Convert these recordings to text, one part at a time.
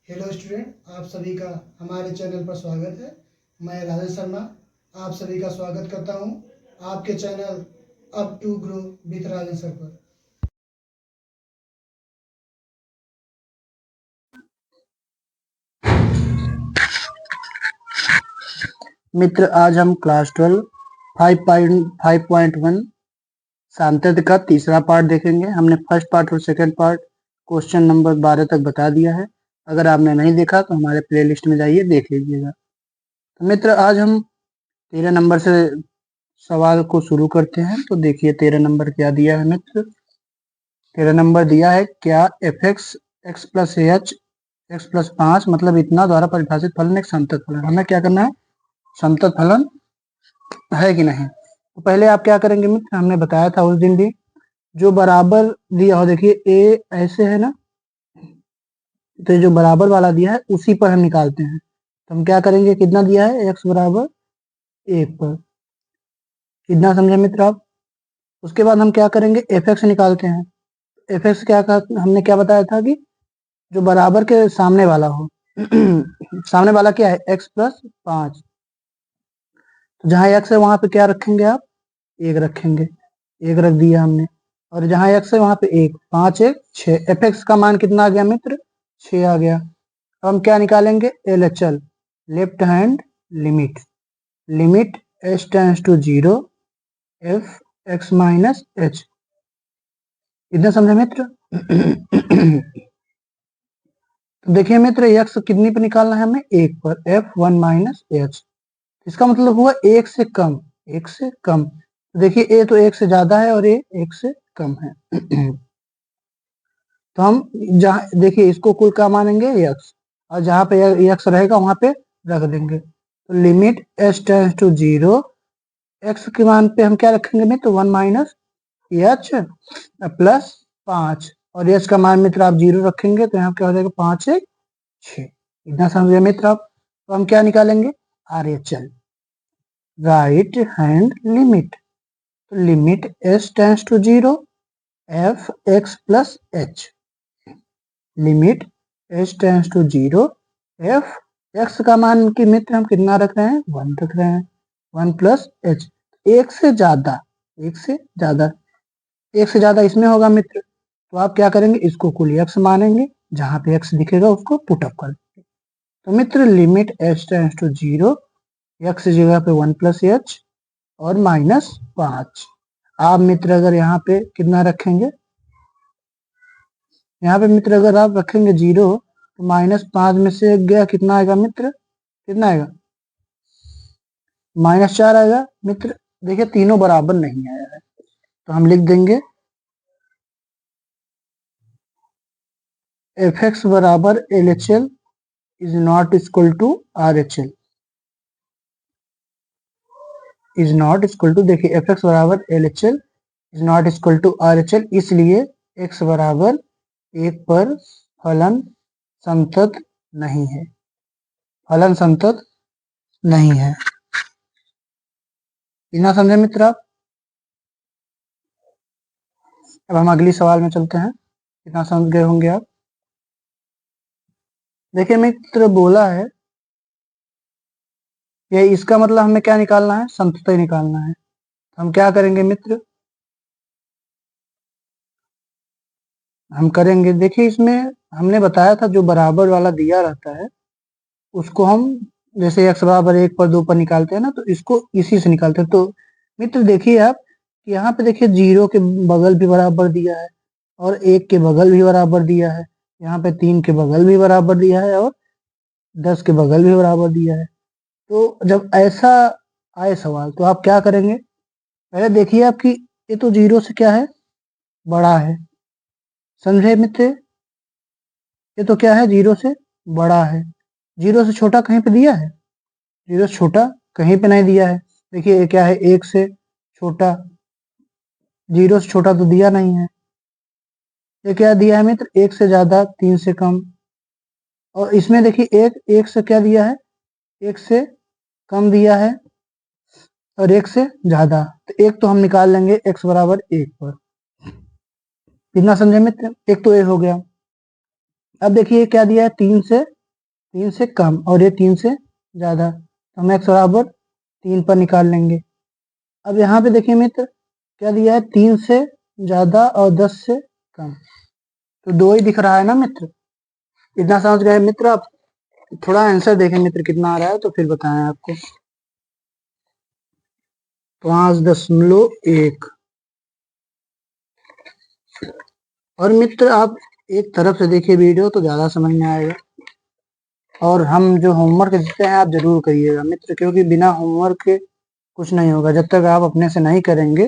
Hello student, आप सभी का हमारे चैनल पर स्वागत है। मैं राजेश शर्मा आप सभी का स्वागत करता हूं आपके channel up to grow with Rajesh sir पर। मित्र, आज हम क्लास 12 5.1 सांतत्य का तीसरा पार्ट देखेंगे। हमने फर्स्ट पार्ट और सेकंड पार्ट क्वेश्चन नंबर 12 तक बता दिया है। अगर आपने नहीं देखा तो हमारे प्लेलिस्ट में जाइए, देख लीजिएगा। तो मित्र, आज हम 13 नंबर से सवाल को शुरू करते हैं। तो देखिए 13 नंबर क्या दिया है मित्र। 13 नंबर दिया है, क्या F x x plus H x plus 5 मतलब इतना द्वारा परिभाषित फलन एक संतत फलन। हमें क्या करना है, संतत फलन है कि नहीं। तो पहले आप क्या करेंगे मित्र, हमने बताया था उस दिन भी, जो बराबर दिया हो, देखिए ए ऐसे है ना, तो जो बराबर वाला दिया है उसी पर हम निकालते हैं। तो हम क्या करेंगे, कितना दिया है, x बराबर 1 पर। कितना समझे मित्र आप। उसके बाद हम क्या करेंगे, एफ एक्स निकालते हैं। एफ एक्स क्या हमने क्या बताया था कि जो बराबर के सामने वाला हो सामने वाला क्या है, x प्लस 5। तो जहाँ x है वहां पे क्या रखेंगे आप, 1 रखेंगे। 1 रख दिया हमने। और जहां x है वहां पे 1, 5 1 6। एफ एक्स का मान कितना आ गया मित्र, 6 आ गया। अब हम क्या निकालेंगे, LHL, left hand limit. Limit h tends to 0 f x minus h. इतना समझे मित्र। तो देखिए मित्र, x कितनी पर निकालना है हमें, 1 पर, f1 माइनस एच। इसका मतलब हुआ 1 से कम। 1 से कम। तो देखिए a तो 1 से ज्यादा है और a 1 से कम है। तो हम जहाँ देखिए इसको कुल का मानेंगे x, और जहाँ पे x रहेगा वहां पे रख देंगे। तो limit h tends to 0, x के मान पे हम क्या रखेंगे मित्र, 1 माइनस एच प्लस 5, और h का मान मित्र आप 0 रखेंगे तो यहाँ क्या हो जाएगा, 5 1 6। इतना समझे मित्र आप। तो हम क्या निकालेंगे, RHL, राइट हैंड लिमिट। तो limit h tends to 0 f x plus h. Limit h tends to 0 f x का मान की मित्र हम कितना रख रहे हैं, 1 रख रहे हैं। 1 प्लस एच, 1 से ज्यादा, 1 से ज्यादा, 1 से ज्यादा इसमें होगा मित्र। तो आप क्या करेंगे, इसको कुल x मानेंगे, जहां पे x दिखेगा उसको पुट अप कर देंगे। तो मित्र limit h tends to 0, x जगह पे 1 प्लस एच और माइनस 5। आप मित्र अगर यहाँ पे कितना रखेंगे, यहाँ पे मित्र अगर आप रखेंगे 0, तो माइनस 5 में से गया कितना आएगा मित्र, कितना आएगा, -4 आएगा मित्र। देखिए तीनों बराबर नहीं आया है, तो हम लिख देंगे एफ एक्स बराबर LHL is not equal to RHL, is not equal to, देखिए एफ एक्स बराबर LHL is not equal to RHL, इसलिए x बराबर 1 पर फलन संतत नहीं है, फलन संतत नहीं है। इतना समझे मित्र आप। अब हम अगली सवाल में चलते हैं, कितना समझ गए होंगे आप। देखिए मित्र बोला है ये, इसका मतलब हमें क्या निकालना है, संतत निकालना है। हम क्या करेंगे मित्र, हम करेंगे, देखिए इसमें हमने बताया था जो बराबर वाला दिया रहता है उसको हम जैसे x बराबर 1 पर 2 पर निकालते हैं ना, तो इसको इसी से निकालते हैं। तो मित्र देखिए आप, यहाँ पे देखिए 0 के बगल भी बराबर दिया है और 1 के बगल भी बराबर दिया है, यहाँ पे 3 के बगल भी बराबर दिया है और 10 के बगल भी बराबर दिया है। तो जब ऐसा आए सवाल तो आप क्या करेंगे, पहले देखिए आपकी ये तो 0 से क्या है, बड़ा है, समझे मित्र। ये तो क्या है, 0 से बड़ा है। 0 से छोटा कहीं पे दिया है, 0 से छोटा कहीं पे नहीं दिया है। देखिए ये क्या है, 1 से छोटा, 0 से छोटा तो दिया नहीं है। ये क्या दिया है मित्र, 1 से ज्यादा, 3 से कम। और इसमें देखिए 1 से क्या दिया है, 1 से कम दिया है और 1 से ज्यादा। तो 1 तो हम निकाल लेंगे x बराबर 1 पर। कितना समझे मित्र, एक तो 1 हो गया। अब देखिए क्या दिया है, 3 से 3 से कम और ये 3 से ज़्यादा, तो हम x बराबर 3 पर निकाल लेंगे। अब यहाँ पे देखिए मित्र क्या दिया है, 3 से ज़्यादा और 10 से कम, तो 2 ही दिख रहा है ना मित्र। इतना समझ गए मित्र आप? थोड़ा आंसर देखें मित्र कितना आ रहा है तो फिर बताएं आपको। 5.1। और मित्र आप एक तरफ से देखिए वीडियो तो ज़्यादा समझ में आएगा, और हम जो होमवर्क देते हैं आप जरूर करिएगा मित्र, क्योंकि बिना होमवर्क के कुछ नहीं होगा। जब तक आप अपने से नहीं करेंगे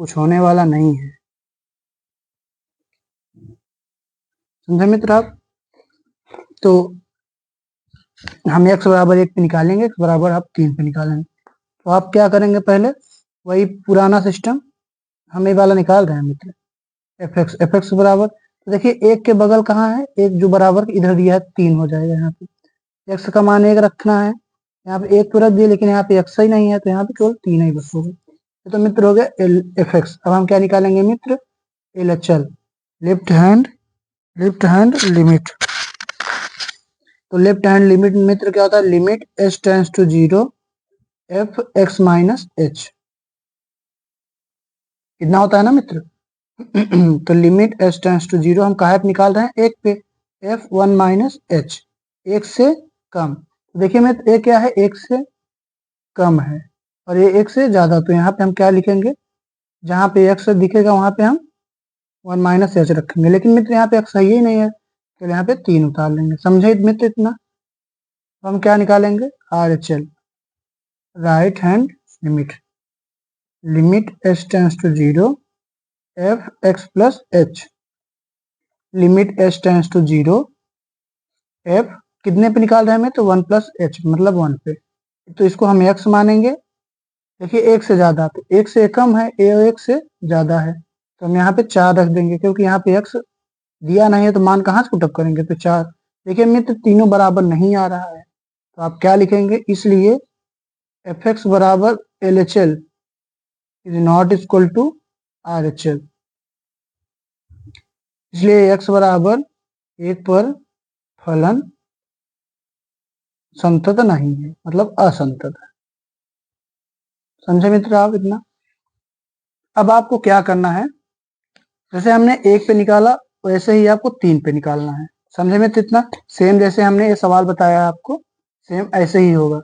कुछ होने वाला नहीं है, समझे मित्र आप? तो हम x बराबर 1 पे निकालेंगे, x बराबर आप 3 पे निकालेंगे। तो आप क्या करेंगे, पहले वही पुराना सिस्टम हम ये वाला निकाल रहे हैं मित्र, एफ एक्स बराबर, तो देखिए एक के बगल कहाँ है, एक जो बराबर इधर दिया है 3 हो जाएगा। यहाँ पे x का मान 1 रखना है, यहाँ पे 1 तो रख दिए, लेकिन यहाँ पे x ही नहीं है तो यहाँ पे केवल 3 ही बस होगा। तो मित्र हो गया एफ एक्स। अब हम क्या निकालेंगे मित्र, LHL, लेफ्ट हैंड लिमिट। तो लेफ्ट हैंड लिमिट मित्र क्या होता है, limit h tends to 0 f x minus h, कितना होता है ना मित्र। तो लिमिट h टेंड्स टू 0 हम कहाँ पे निकाल रहे हैं, एक पे, f1 माइनस एच, एक से कम। तो देखिए मित्र ये क्या है, एक से कम है और ये एक से ज्यादा, तो यहाँ पे हम क्या लिखेंगे, जहाँ पे x दिखेगा वहां पे हम 1 माइनस एच रखेंगे। लेकिन मित्र यहाँ पे x है ही नहीं है, तो यहाँ पे 3 उतार लेंगे, समझे मित्र इतना। तो हम क्या निकालेंगे, RHL, right hand limit, limit h tends to 0 f x plus h, limit h tends to 0 f कितने पे निकाल रहे हैं, तो 1 प्लस एच मतलब 1 पे, तो इसको हम x मानेंगे। देखिए एक से ज्यादा, तो एक से कम है, ए एक से ज्यादा है, तो हम यहाँ पे 4 रख देंगे, क्योंकि यहाँ पे x दिया नहीं है तो मान कहाँ से पुटअप करेंगे, तो 4। देखिए मित्र तीनों बराबर नहीं आ रहा है, तो आप क्या लिखेंगे, इसलिए एफ एक्स बराबर LHL is not equal to RHL, इसलिए x बराबर 1 पर फलन संतत नहीं है, मतलब असंतत है। समझे मित्र आप इतना। अब आपको क्या करना है, जैसे हमने 1 पे निकाला वैसे ही आपको 3 पे निकालना है, समझे मित्र इतना। सेम जैसे हमने ये सवाल बताया आपको, सेम ऐसे ही होगा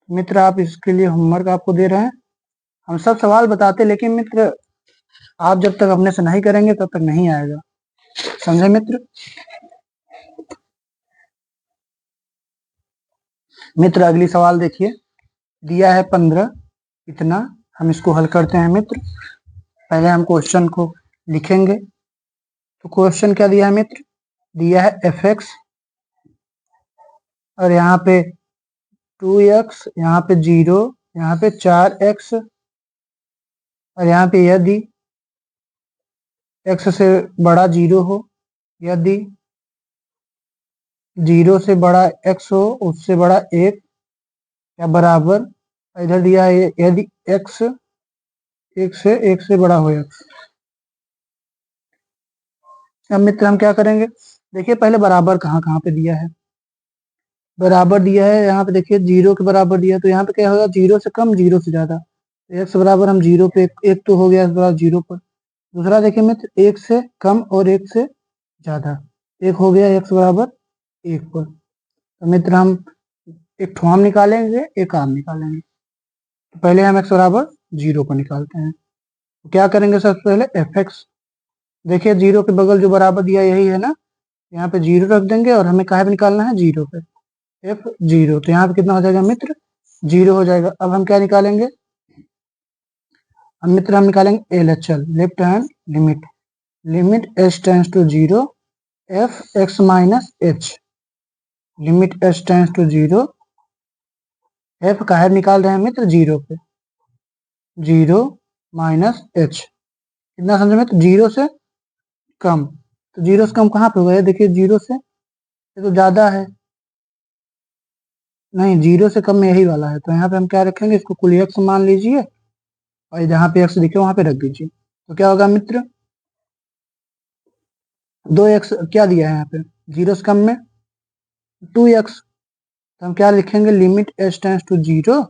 मित्र। आप इसके लिए होमवर्क आपको दे रहे हैं, हम सब सवाल बताते, लेकिन मित्र आप जब तक अपने से नहीं करेंगे तब तक नहीं आएगा, समझे मित्र। मित्र अगली सवाल देखिए, दिया है 15, इतना हम इसको हल करते हैं मित्र। पहले हम क्वेश्चन को लिखेंगे, तो क्वेश्चन क्या दिया है मित्र, दिया है एफ एक्स और यहाँ पे 2x, यहाँ पे 0, यहाँ पे 4x, और यहाँ पे यदि x से बड़ा 0 हो, यदि 0 से बड़ा x हो, उससे बड़ा 1 या बराबर, इधर दिया है यदि x 1 से बड़ा हो x। अब मित्र हम क्या करेंगे, देखिए पहले बराबर कहाँ कहाँ पे दिया है, बराबर दिया है यहाँ पे देखिए 0 के बराबर दिया है, तो यहाँ पे क्या होगा, 0 से कम 0 से ज्यादा, तो x बराबर हम 0 पे, एक तो हो गया x बराबर 0 पर। दूसरा देखिए मित्र 1 से कम और 1 से ज्यादा, एक हो गया x बराबर 1 पर। तो मित्र हम एक ठो हम निकालेंगे, एक आम निकालेंगे। तो पहले हम x बराबर 0 पर निकालते हैं, तो क्या करेंगे, सबसे पहले एफ एक्स, देखिए 0 के बगल जो बराबर दिया यही है ना, यहाँ पे 0 रख देंगे और हमें कहाँ पे निकालना है, 0 पे, F0, तो यहाँ पे कितना हो जाएगा मित्र, 0 हो जाएगा। अब हम क्या निकालेंगे, हम निकालेंगे LHL, left hand limit, limit h tends to 0 f x minus h, limit h tends to 0, f का है निकाल रहे हैं मित्र 0 पे, 0 माइनस एच, कितना समझे मित्र, 0 से कम, तो 0 से कम कहाँ पे होगा, ये देखिए 0 से, ये तो ज्यादा है, नहीं 0 से कम में यही वाला है, तो यहाँ पे हम क्या रखेंगे, इसको कुल x मान लीजिए और जहाँ पे x दिखे वहां पे रख दीजिए। तो क्या होगा मित्र, 2x क्या दिया है यहाँ पे, 0 से कम में 2x, तो हम क्या लिखेंगे, limit h tends to 0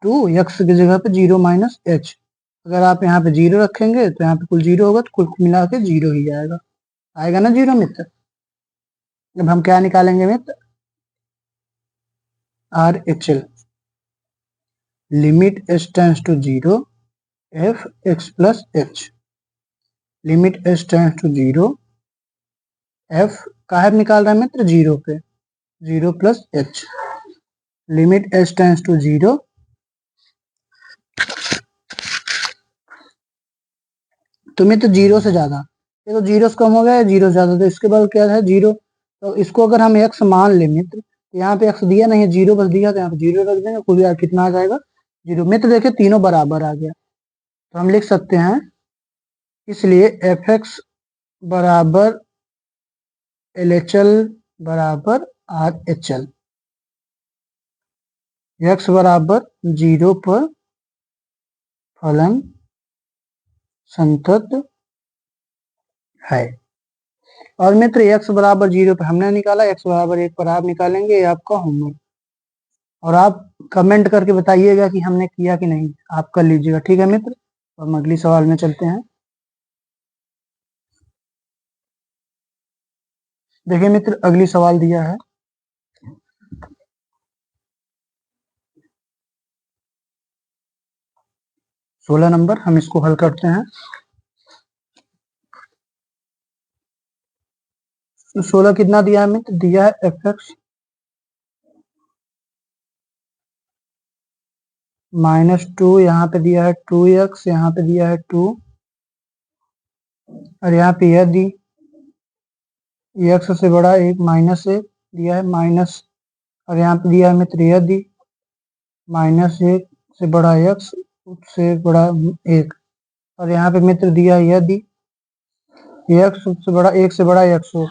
to x की जगह पे 0 माइनस h। अगर आप यहाँ पे 0 रखेंगे तो यहाँ पे कुल 0 होगा, तो कुल मिला के 0 ही आएगा, आएगा ना 0 मित्र। अब हम क्या निकालेंगे मित्र, RHL, limit h tends to 0 f x plus h, limit h tends to 0 f काहे निकाल रहा है मित्र, 0 पे, 0 plus h, limit h tends to 0 तो मित्र 0 से ज्यादा, ये तो 0 से कम हो गया है, 0 से ज्यादा, तो इसके बाद क्या है 0, तो इसको अगर हम x मान ले मित्र, तो यहाँ पे x दिया नहीं है, 0 बस दिया, तो यहाँ पे 0 रख देंगे, कुल यार कितना आ जाएगा 0 मित्र। देखिए तीनों बराबर आ गया, तो हम लिख सकते हैं, इसलिए fx बराबर LHL बराबर RHL, x बराबर 0 पर फलन संतत है। और मित्र x बराबर 0 पे हमने निकाला, x बराबर 1 पर आप निकालेंगे, ये आपका होमवर्क, और आप कमेंट करके बताइएगा कि हमने किया कि नहीं, आप कर लीजिएगा, ठीक है मित्र। और हम अगली सवाल में चलते हैं। देखिए मित्र अगली सवाल दिया है, सोलह नंबर, हम इसको हल करते हैं। तो 16 कितना दिया है मित्र, दिया है fx माइनस 2, यहाँ पे दिया है 2x, यहाँ पे दिया है 2, और यहाँ पे यह दी x से बड़ा 1 माइनस 1 दिया है माइनस, और यहाँ पे दिया है मित्र यह दी माइनस 1 से बड़ा x से बड़ा 1, और यहाँ पे मित्र दिया है यह दी x से बड़ा 1 से बड़ा x हो।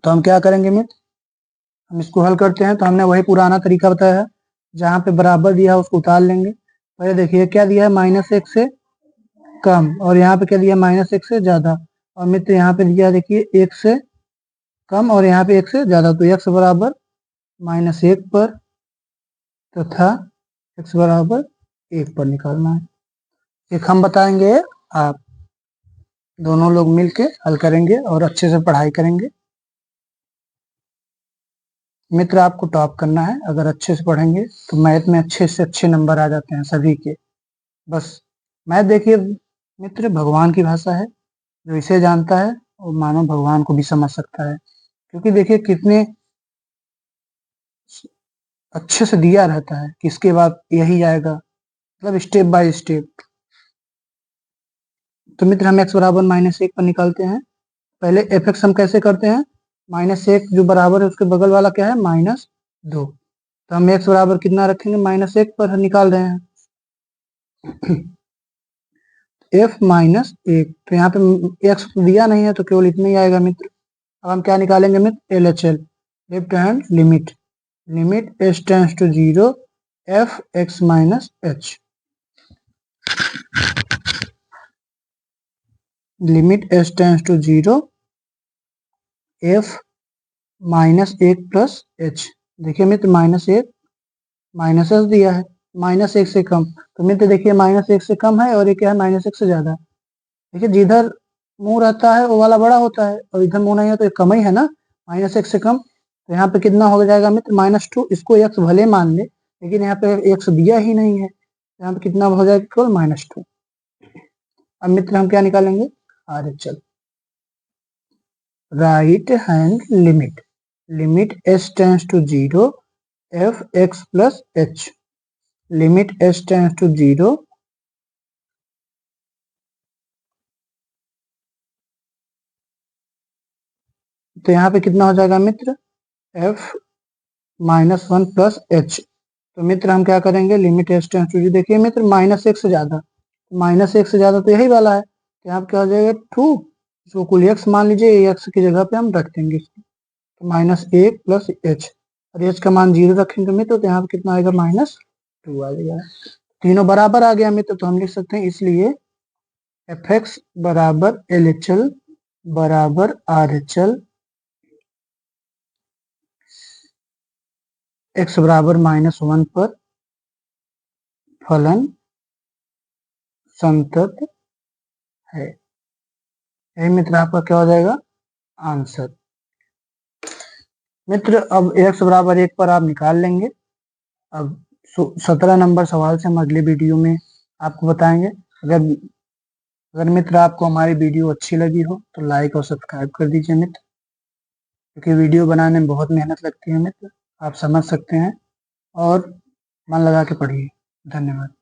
तो हम क्या करेंगे मित्र, हम इसको हल करते हैं। तो हमने वही पुराना तरीका बताया है, जहाँ पे बराबर दिया है उसको उतार लेंगे। पहले देखिए क्या दिया है, माइनस 1 से कम, और यहाँ पे क्या दिया है, माइनस 1 से ज्यादा, और मित्र यहाँ पे दिया देखिए 1 से कम और यहाँ पे 1 से ज्यादा, तो x बराबर माइनस 1 पर तथा x बराबर 1 पर निकालना है। एक हम बताएंगे, आप दोनों लोग मिलके हल करेंगे और अच्छे से पढ़ाई करेंगे। मित्र आपको टॉप करना है, अगर अच्छे से पढ़ेंगे तो मैथ में अच्छे से अच्छे नंबर आ जाते हैं सभी के। बस मैथ देखिए मित्र भगवान की भाषा है, जो इसे जानता है वो मानो भगवान को भी समझ सकता है, क्योंकि देखिए कितने अच्छे से दिया रहता है कि इसके बाद यही आएगा, मतलब स्टेप बाय स्टेप। तो मित्र हम x बराबर माइनस 1 पर निकालते हैं। पहले एफ एक्स हम कैसे करते हैं, माइनस 1 जो बराबर है उसके बगल वाला क्या है, माइनस 2, तो हम x बराबर कितना रखेंगे, माइनस 1 पर निकाल रहे हैं f माइनस 1, तो यहाँ पे x दिया नहीं है तो केवल इतना ही आएगा मित्र। अब हम क्या निकालेंगे मित्र, LHL, left hand limit, limit h tends to 0 f x minus h, limit h tends to 0 f minus 1 plus h। देखिए मित्र माइनस 1 माइनस एच दिया है, माइनस 1 से कम, तो मित्र देखिए माइनस 1 से कम है और ये क्या है, माइनस 1 से ज्यादा। देखिए जिधर मुंह रहता है वो वाला बड़ा होता है, और इधर मुंह नहीं है तो ये कम ही है ना, माइनस 1 से कम। तो यहाँ पे कितना हो जाएगा मित्र, माइनस 2, इसको x भले मान ले, लेकिन यहाँ पे x दिया ही नहीं है, यहाँ पे कितना हो जाएगा, केवल माइनस 2। अब मित्र हम क्या निकालेंगे, RHL, right hand limit, limit h tends to 0 f x plus h, limit h tends to 0 तो यहाँ पे कितना हो जाएगा मित्र, f माइनस 1 प्लस h। तो मित्र हम क्या करेंगे, लिमिट h टेंड्स टू 0, देखिए मित्र माइनस 1 से ज्यादा, माइनस 1 से ज्यादा तो यही वाला है, तो यहाँ पे क्या हो जाएगा 2, इसको कुल x मान लीजिए, x की जगह पे हम रख देंगे इसको, तो माइनस 1 प्लस h, और h का मान 0 रखेंगे मित्र, तो यहाँ पे कितना आएगा, माइनस 2 आ जाएगा। तीनों बराबर आ गया मित्र, तो हम लिख सकते हैं इसलिए एफ एक्स बराबर LHL बराबर RHL, x बराबर -1 पर फलन संतत है। यही मित्र आपका क्या हो जाएगा आंसर। मित्र अब x बराबर 1 पर आप निकाल लेंगे। अब 17 नंबर सवाल से हम अगले वीडियो में आपको बताएंगे। अगर मित्र आपको हमारी वीडियो अच्छी लगी हो तो लाइक और सब्सक्राइब कर दीजिए मित्र, क्योंकि वीडियो बनाने में बहुत मेहनत लगती है मित्र, आप समझ सकते हैं, और मन लगा के पढ़िए। धन्यवाद।